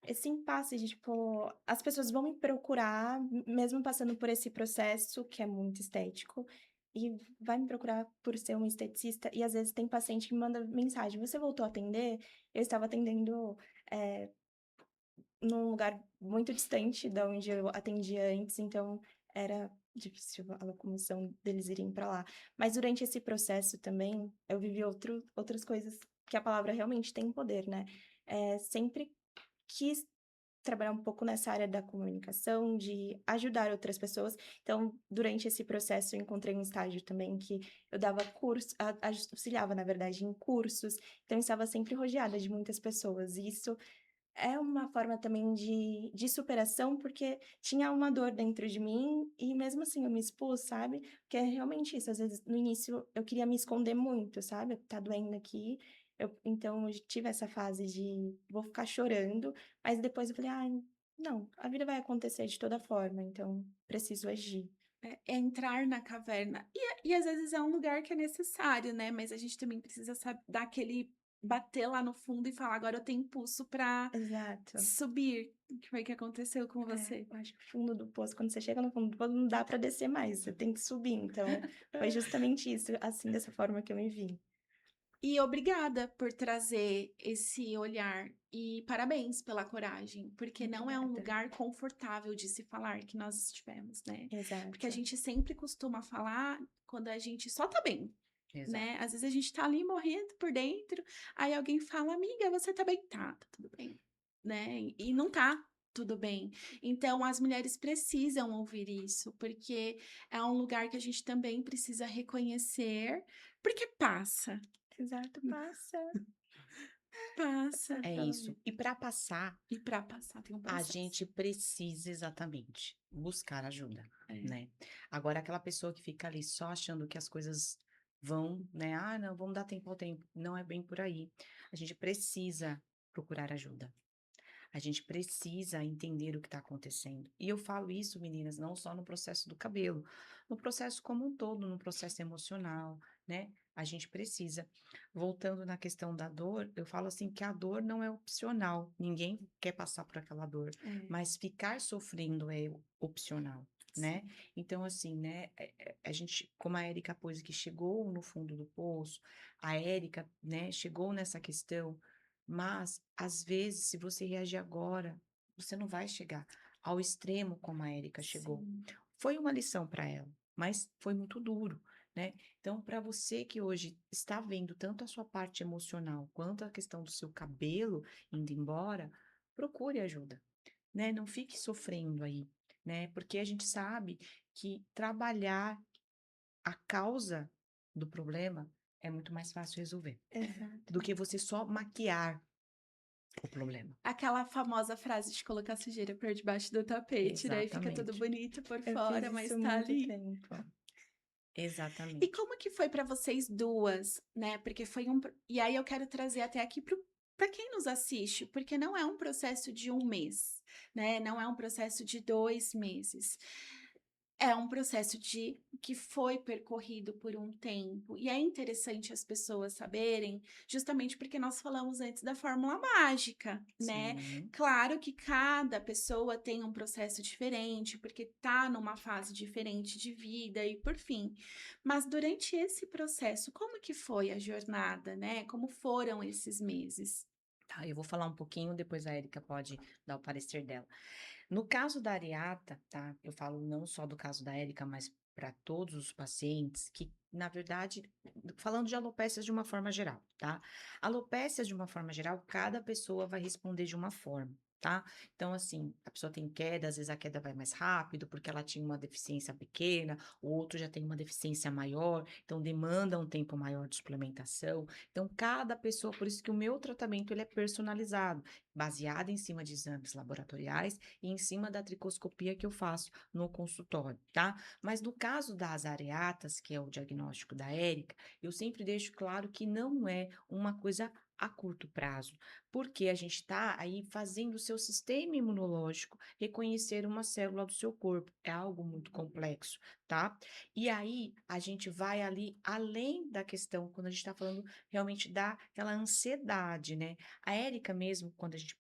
esse impasse de, tipo, as pessoas vão me procurar, mesmo passando por esse processo que é muito estético, e vai me procurar por ser um esteticista, e às vezes tem paciente que me manda mensagem: "Você voltou a atender?". Eu estava atendendo, eh, num lugar muito distante da onde eu atendia antes, então era difícil a locomoção deles irem para lá. Mas durante esse processo também, eu vivi outras coisas que a palavra realmente tem poder, né. Sempre quis trabalhar um pouco nessa área da comunicação, de ajudar outras pessoas. Então, durante esse processo, eu encontrei um estágio também que eu dava curso, auxiliava, na verdade, em cursos. Então, eu estava sempre rodeada de muitas pessoas. E isso é uma forma também de superação, porque tinha uma dor dentro de mim e mesmo assim eu me expus, sabe. Porque é realmente isso, às vezes no início eu queria me esconder muito, sabe. "Tá doendo aqui", então eu tive essa fase de vou ficar chorando, mas depois eu falei: "Ai, não, a vida vai acontecer de toda forma, então preciso agir". É entrar na caverna. E às vezes é um lugar que é necessário, né, mas a gente também precisa dar aquele bater lá no fundo e falar: "Agora eu tenho impulso para Exato. subir". Que foi o que aconteceu com você? Eu acho que o fundo do poço, quando você chega no fundo do poço, não dá pra descer mais, você tem que subir, então foi justamente isso, assim, dessa forma que eu me vi. E obrigada por trazer esse olhar e parabéns pela coragem, porque não é um Obrigada. lugar confortável de se falar que nós estivemos, né? Porque a Exato. gente sempre costuma falar quando a gente só tá bem, né? Exato. Às vezes a gente tá ali morrendo por dentro, aí alguém fala: "Amiga, você tá bem?" Tá tudo bem", né? E não tá tudo bem. Então as mulheres precisam ouvir isso, porque é um lugar que a gente também precisa reconhecer, porque passa. Exato, passa. Passa. Passa É pela isso. vida. E para passar, E para passar tem um a processo. gente precisa exatamente buscar ajuda, É. né? Agora, aquela pessoa que fica ali só achando que as coisas vão, né? Ah, não, vamos dar tempo ao tempo. Não é bem por aí. A gente precisa procurar ajuda. A gente precisa entender o que está acontecendo. E eu falo isso, meninas, não só no processo do cabelo, no processo como um todo, no processo emocional, né? A gente precisa. Voltando na questão da dor, eu falo assim que a dor não é opcional. Ninguém quer passar por aquela dor, É, mas ficar sofrendo é opcional. Né? sim. Então, assim, né? A gente, como a Érica pôs que chegou no fundo do poço, a Érica, né, chegou nessa questão, mas, às vezes, se você reagir agora, você não vai chegar ao extremo como a Érica chegou. Sim. Foi uma lição para ela, mas foi muito duro, né? Então, para você que hoje está vendo tanto a sua parte emocional quanto a questão do seu cabelo indo embora, procure ajuda, né? Não fique sofrendo aí, né? Porque a gente sabe que trabalhar a causa do problema é muito mais fácil resolver Exato. do que você só maquiar o problema. Aquela famosa frase de colocar sujeira por debaixo do tapete, daí fica tudo Exatamente, bonito por Eu fiz fora, mas isso tá muito ali. tempo. E exatamente. como que foi para vocês duas, né? Porque foi e aí eu quero trazer até aqui para quem nos assiste, porque não é um processo de um mês, né? Não é um processo de 2 meses. É um processo de que foi percorrido por um tempo, e é interessante as pessoas saberem, justamente porque nós falamos antes da fórmula mágica, né. Sim. Claro que cada pessoa tem um processo diferente, porque tá numa fase diferente de vida e por fim. Mas durante esse processo, como que foi a jornada, né, como foram esses meses? Tá, eu vou falar um pouquinho, depois a Erika pode dar o parecer dela. No caso da Ariata, tá? Eu falo não só do caso da Erika, mas para todos os pacientes que, na verdade, falando de alopécias de uma forma geral, tá? Alopécias de uma forma geral, cada pessoa vai responder de uma forma, tá? Então, assim, a pessoa tem queda, às vezes a queda vai mais rápido porque ela tinha uma deficiência pequena, o outro já tem uma deficiência maior, então demanda um tempo maior de suplementação. Então, cada pessoa, por isso que o meu tratamento ele é personalizado, baseado em cima de exames laboratoriais e em cima da tricoscopia que eu faço no consultório, tá? Mas no caso das areatas, que é o diagnóstico da Érica, eu sempre deixo claro que não é uma coisa a curto prazo, porque a gente está aí fazendo o seu sistema imunológico reconhecer uma célula do seu corpo. É algo muito complexo, tá? E aí a gente vai ali além da questão, quando a gente está falando realmente daquela ansiedade, né? A Érica mesmo, quando a gente,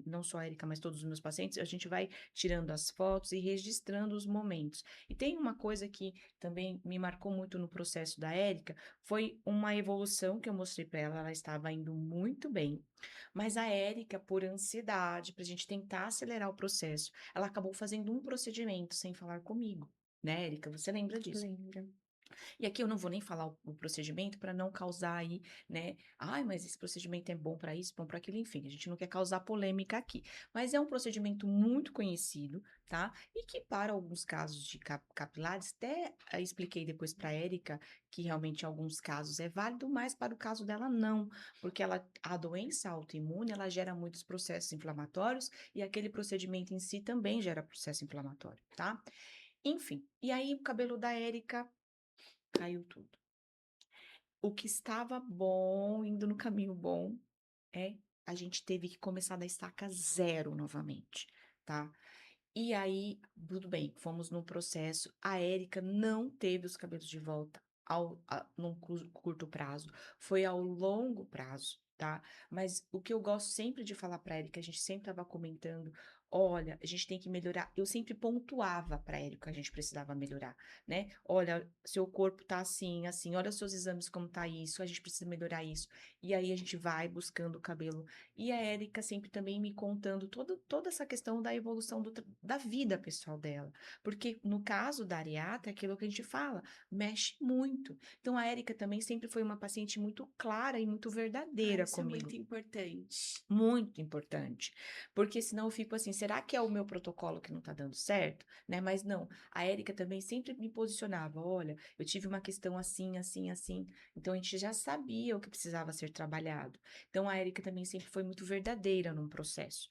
não só a Érica, mas todos os meus pacientes, a gente vai tirando as fotos e registrando os momentos. E tem uma coisa que também me marcou muito no processo da Érica, foi uma evolução que eu mostrei para ela, ela estava indo muito bem, mas a Érica, por ansiedade, para a gente tentar acelerar o processo, ela acabou fazendo um procedimento sem falar comigo. Né, Érica? Você lembra disso? Lembro. E aqui eu não vou nem falar o procedimento para não causar aí, né? Ai, mas esse procedimento é bom para isso, bom para aquilo, enfim, a gente não quer causar polêmica aqui. Mas é um procedimento muito conhecido, tá? E que para alguns casos de capilares, até expliquei depois para a Érica que realmente em alguns casos é válido, mas para o caso dela não, porque a doença autoimune, ela gera muitos processos inflamatórios e aquele procedimento em si também gera processo inflamatório, tá? Enfim, e aí o cabelo da Érica caiu tudo. O que estava bom, indo no caminho bom, a gente teve que começar da estaca zero novamente, tá? E aí, tudo bem, fomos no processo. A Érica não teve os cabelos de volta num curto prazo, foi ao longo prazo, tá? Mas o que eu gosto sempre de falar pra Érica, a gente sempre estava comentando, Olha, a gente tem que melhorar. Eu sempre pontuava para ele o que a gente precisava melhorar, né? Olha, seu corpo tá assim, assim, olha os seus exames como tá isso, a gente precisa melhorar isso. E aí a gente vai buscando o cabelo. E a Érica sempre também me contando toda essa questão da evolução da vida pessoal dela. Porque no caso da Ariata, é aquilo que a gente fala, mexe muito. Então a Érica também sempre foi uma paciente muito clara e muito Ah, verdadeira isso é comigo. muito importante. Muito importante, porque senão eu fico assim, será que é o meu protocolo que não tá dando certo, né? Mas não, a Érica também sempre me posicionava, olha, eu tive uma questão assim, assim, assim, então a gente já sabia o que precisava ser trabalhado. Então a Érica também sempre foi muito verdadeira num processo.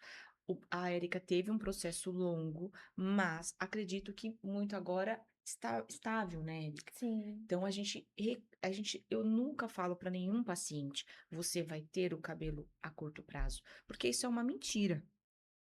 A Érica teve um processo longo, mas acredito que muito agora está estável, né, Érica? Sim. Então eu nunca falo para nenhum paciente, você vai ter o cabelo a curto prazo, porque isso é uma mentira.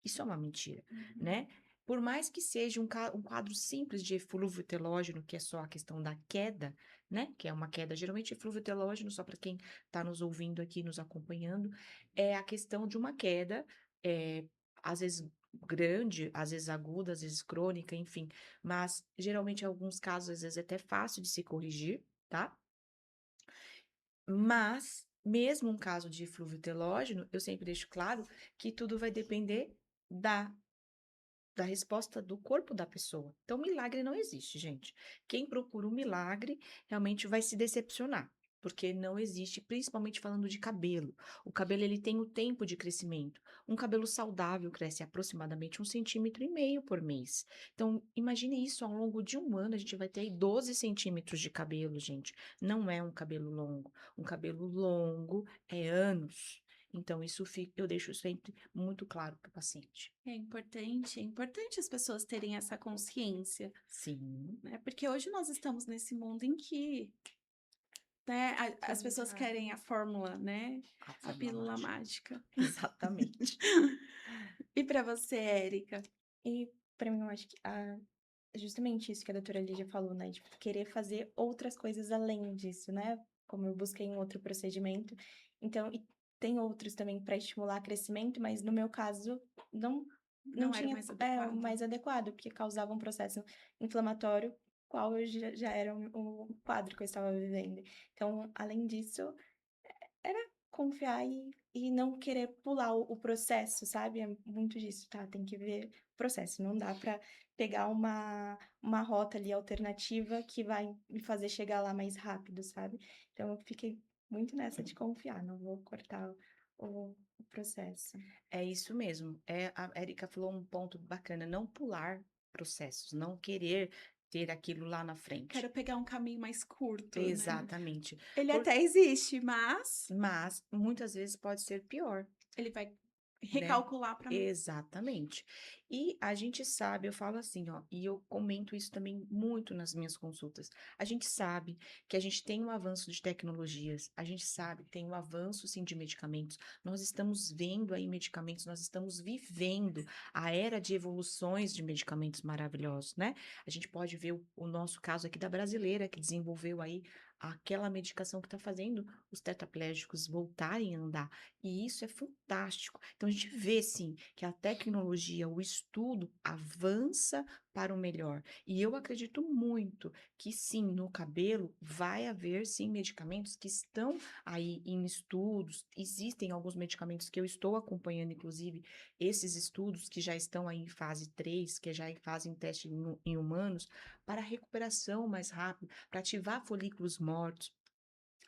Isso é uma mentira, Uhum. né? Por mais que seja um quadro simples de eflúvio telógeno, que é só a questão da queda, né? Que é uma queda, geralmente eflúvio telógeno, só para quem está nos ouvindo aqui, nos acompanhando, é a questão de uma queda, é, às vezes grande, às vezes aguda, às vezes crônica, enfim. Mas geralmente, em alguns casos, às vezes é até fácil de se corrigir, tá? Mas, mesmo um caso de eflúvio telógeno, eu sempre deixo claro que tudo vai depender da da resposta do corpo da pessoa. Então, milagre não existe, gente. Quem procura um milagre realmente vai se decepcionar, porque não existe, principalmente falando de cabelo. O cabelo ele tem o tempo de crescimento. Um cabelo saudável cresce aproximadamente 1,5 cm por mês. Então, imagine isso, ao longo de um ano a gente vai ter aí 12 centímetros de cabelo, gente. Não é um cabelo longo. Um cabelo longo é anos. Então, eu deixo sempre muito claro para o paciente. É importante as pessoas terem essa consciência, Sim, né? Porque hoje nós estamos nesse mundo em que, né, as Tudo muito pessoas querem rápido. a fórmula, né? a A fórmula pílula mágica. mágica. Exatamente. E para você, Érica? E para mim, eu acho que justamente isso que a doutora Lígia falou, né? De querer fazer outras coisas além disso, né? Como eu busquei um outro procedimento. Então, e tem outros também para estimular crescimento, mas no meu caso, não Não era o tinha mais o adequado. mais adequado, porque causava um processo inflamatório, qual eu já era o quadro que eu estava vivendo. Então, além disso, era confiar e não querer pular o processo, sabe? É muito disso, tá? Tem que ver o processo. Não dá pra pegar uma rota ali alternativa que vai me fazer chegar lá mais rápido, sabe? Então eu fiquei muito nessa de confiar, não vou cortar o processo. É isso mesmo. A Erika falou um ponto bacana, não pular processos, não querer ter aquilo lá na frente. Quero pegar um caminho mais curto, né? Exatamente. Ele Por- até existe, mas mas muitas vezes pode ser pior. ele vai Né? recalcular para Exatamente. E a gente sabe, eu falo assim, ó, e eu comento isso também muito nas minhas consultas. A gente sabe que a gente tem um avanço de tecnologias, a gente sabe que tem um avanço, sim, de medicamentos. Nós estamos vendo aí medicamentos, nós estamos vivendo a era de evoluções de medicamentos maravilhosos, né? A gente pode ver o nosso caso aqui da brasileira, que desenvolveu aí aquela medicação que está fazendo os tetraplégicos voltarem a andar. E isso é fantástico. Então, a gente vê, sim, que a tecnologia, o estudo avança para o melhor. E eu acredito muito que, sim, no cabelo vai haver, sim, medicamentos que estão aí em estudos. Existem alguns medicamentos que eu estou acompanhando, inclusive, esses estudos que já estão aí em fase 3, que já fazem teste em humanos, para recuperação mais rápida, para ativar folículos mortos.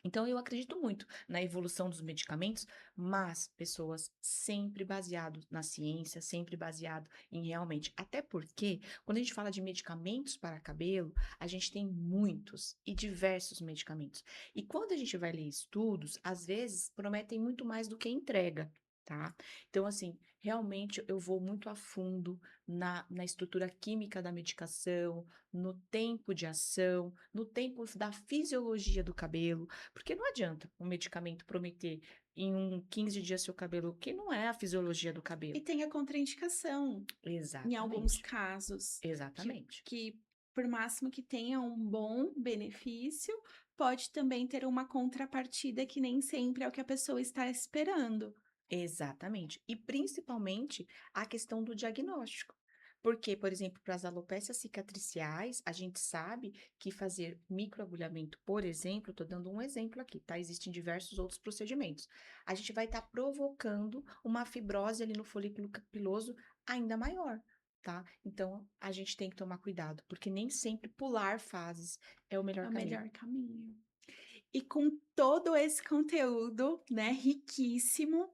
Então, eu acredito muito na evolução dos medicamentos, mas pessoas sempre baseado na ciência, sempre baseado em realmente. Até porque, quando a gente fala de medicamentos para cabelo, a gente tem muitos e diversos medicamentos. E quando a gente vai ler estudos, às vezes prometem muito mais do que entrega. Tá? Então, assim, realmente eu vou muito a fundo na estrutura química da medicação, no tempo de ação, no tempo da fisiologia do cabelo, porque não adianta um medicamento prometer em 15 dias seu cabelo, que não é a fisiologia do e cabelo. tem a contraindicação em alguns Exatamente. casos, Exatamente. que por máximo que tenha um bom benefício, pode também ter uma contrapartida que nem sempre é o que a pessoa está esperando. Exatamente. E principalmente a questão do diagnóstico. Porque, por exemplo, para as alopécias cicatriciais, a gente sabe que fazer microagulhamento, por exemplo, estou dando um exemplo aqui, tá? Existem diversos outros procedimentos. A gente vai estar provocando uma fibrose ali no folículo capiloso ainda maior, tá? Então, a gente tem que tomar cuidado, porque nem sempre pular fases é o melhor É o caminho. melhor caminho. E com todo esse conteúdo, né, riquíssimo,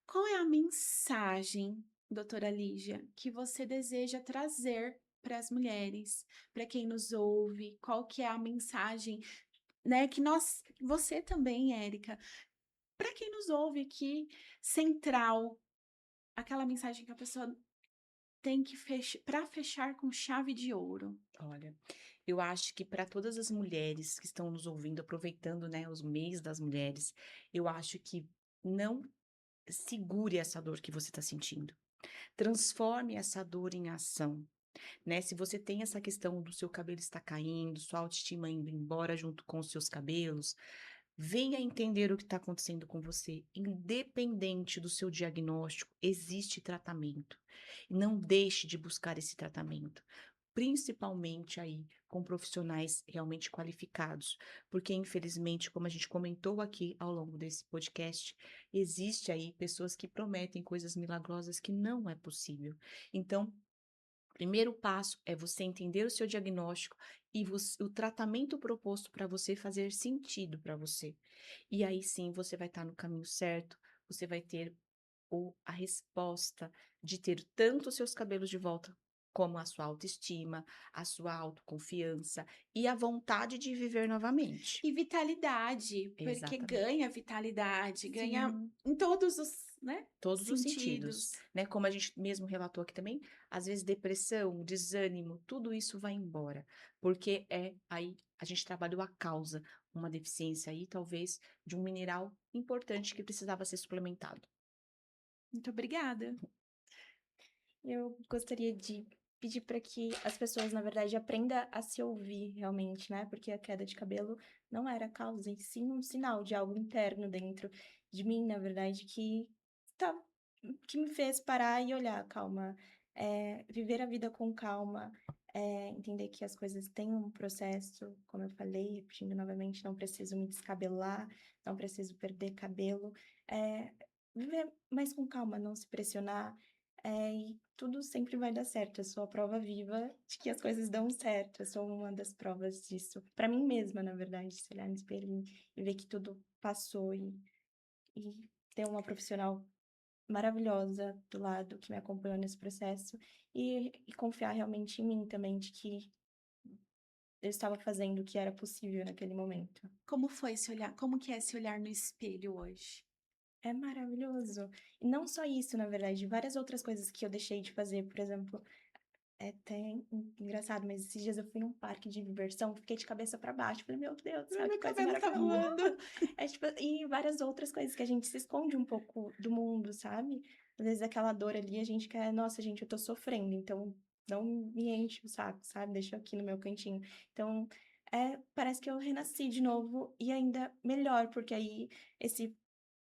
qual é a mensagem, doutora Lígia, que você deseja trazer para as mulheres, para quem nos ouve? Qual que é a mensagem, né, que você também, Érica, para quem nos ouve aqui, central, aquela mensagem que a pessoa tem que fechar, para fechar com chave de ouro. Olha, eu acho que para todas as mulheres que estão nos ouvindo, aproveitando, né, os mês das mulheres, eu acho que não segure essa dor que você está sentindo. Transforme essa dor em ação, né? Se você tem essa questão do seu cabelo estar caindo, sua autoestima indo embora junto com os seus cabelos, venha entender o que está acontecendo com você. Independente do seu diagnóstico, existe tratamento. Não deixe de buscar esse tratamento. Principalmente aí com profissionais realmente qualificados, porque infelizmente, como a gente comentou aqui ao longo desse podcast, existe aí pessoas que prometem coisas milagrosas que não é possível. Então, primeiro passo é você entender o seu diagnóstico e o tratamento proposto para você fazer sentido para você. E aí sim você vai estar no caminho certo, você vai ter a resposta de ter tanto os seus cabelos de volta, como a sua autoestima, a sua autoconfiança e a vontade de viver novamente. E vitalidade, porque Exatamente. ganha vitalidade, ganha Sim. em todos os, né, Todos os sentidos, sentidos. né? Como a gente mesmo relatou aqui também, às vezes depressão, desânimo, tudo isso vai embora, porque aí a gente trabalhou a causa, uma deficiência aí, talvez, de um mineral importante que precisava ser suplementado. Muito obrigada. Eu gostaria de pedir para que as pessoas, na verdade, aprenda a se ouvir realmente, né? Porque a queda de cabelo não era a causa, e sim um sinal de algo interno dentro de mim, na verdade, tá, que me fez parar e olhar, calma, viver a vida com calma, entender que as coisas têm um processo, como eu falei, repetindo novamente, não preciso me descabelar, não preciso perder cabelo, viver mais com calma, não se pressionar, e tudo sempre vai dar certo. Eu sou a prova viva de que as coisas dão certo. Eu sou uma das provas disso. Para mim mesma, na verdade, se olhar no espelho e ver que tudo passou e ter uma profissional maravilhosa do lado que me acompanhou nesse processo e confiar realmente em mim também, de que eu estava fazendo o que era possível naquele momento. Como foi se olhar? Como que é se olhar no espelho hoje? É maravilhoso. E não só isso, na verdade, várias outras coisas que eu deixei de fazer, por exemplo. É até engraçado, mas esses dias eu fui num parque de diversão, fiquei de cabeça para baixo, falei: "Meu Deus do céu, que Meu coisa cabelo tá maravilhosa". voando. É tipo e várias outras coisas que a gente se esconde um pouco do mundo, sabe. Às vezes aquela dor ali a gente quer: "Nossa, gente, eu tô sofrendo, então não me enche o saco, sabe, deixa eu aqui no meu cantinho". Então, parece que eu renasci de novo e ainda melhor, porque aí esse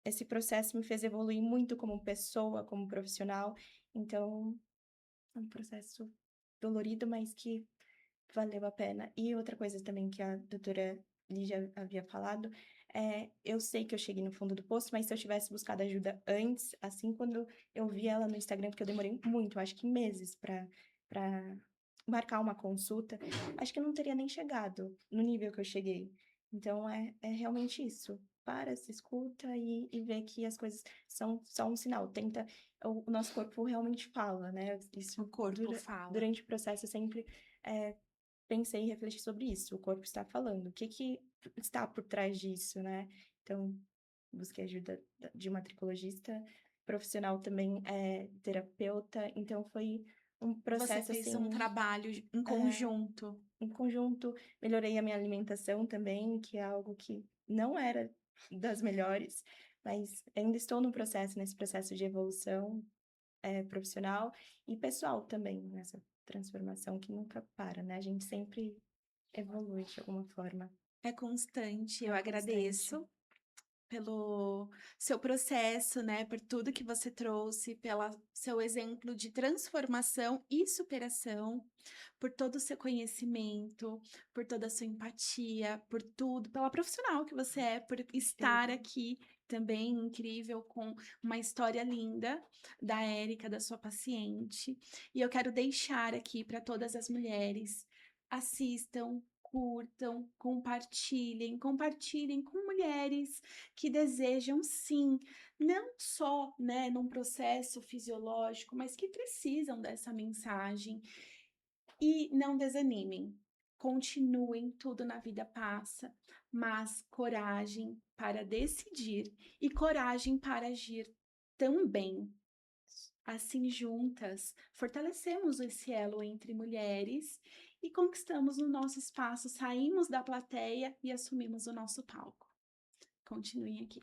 esse processo me fez evoluir muito como pessoa, como profissional, então é um processo dolorido, mas que valeu a pena. E outra coisa também que a doutora Lígia havia falado, eu sei que eu cheguei no fundo do poço, mas se eu tivesse buscado ajuda antes, assim, quando eu vi ela no Instagram, porque eu demorei muito, acho que meses para marcar uma consulta, acho que eu não teria nem chegado no nível que eu cheguei. Então é realmente isso. Para, se escuta e vê que as coisas são só um sinal. Tenta o nosso corpo realmente fala, né, O isso corpo fala. durante o processo eu sempre, pensei e refleti sobre isso, o corpo está falando, o que que está por trás disso, né. Então, busquei ajuda de uma tricologista profissional também, terapeuta, então foi um Você processo, fez um assim, trabalho em conjunto. em conjunto. Melhorei a minha alimentação também, que é algo que não era das melhores, mas ainda estou no processo, nesse processo de evolução, profissional e pessoal também, nessa transformação que nunca para, né, a gente sempre evolui de alguma forma. É constante, É eu constante. agradeço pelo seu processo, né, por tudo que você trouxe, pela seu exemplo de transformação e superação, por todo o seu conhecimento, por toda a sua empatia, por tudo, pela profissional que você é, por estar Obrigada. aqui também incrível com uma história linda da Érica, da sua paciente. E eu quero deixar aqui para todas as mulheres: assistam, curtam, compartilhem, compartilhem com mulheres que desejam sim, não só, né, num processo fisiológico, mas que precisam dessa mensagem. E não desanimem, continuem, tudo na vida passa, mas coragem para decidir e coragem para agir também. Assim, juntas, fortalecemos esse elo entre mulheres e conquistamos o nosso espaço, saímos da plateia e assumimos o nosso palco. Continuem aqui.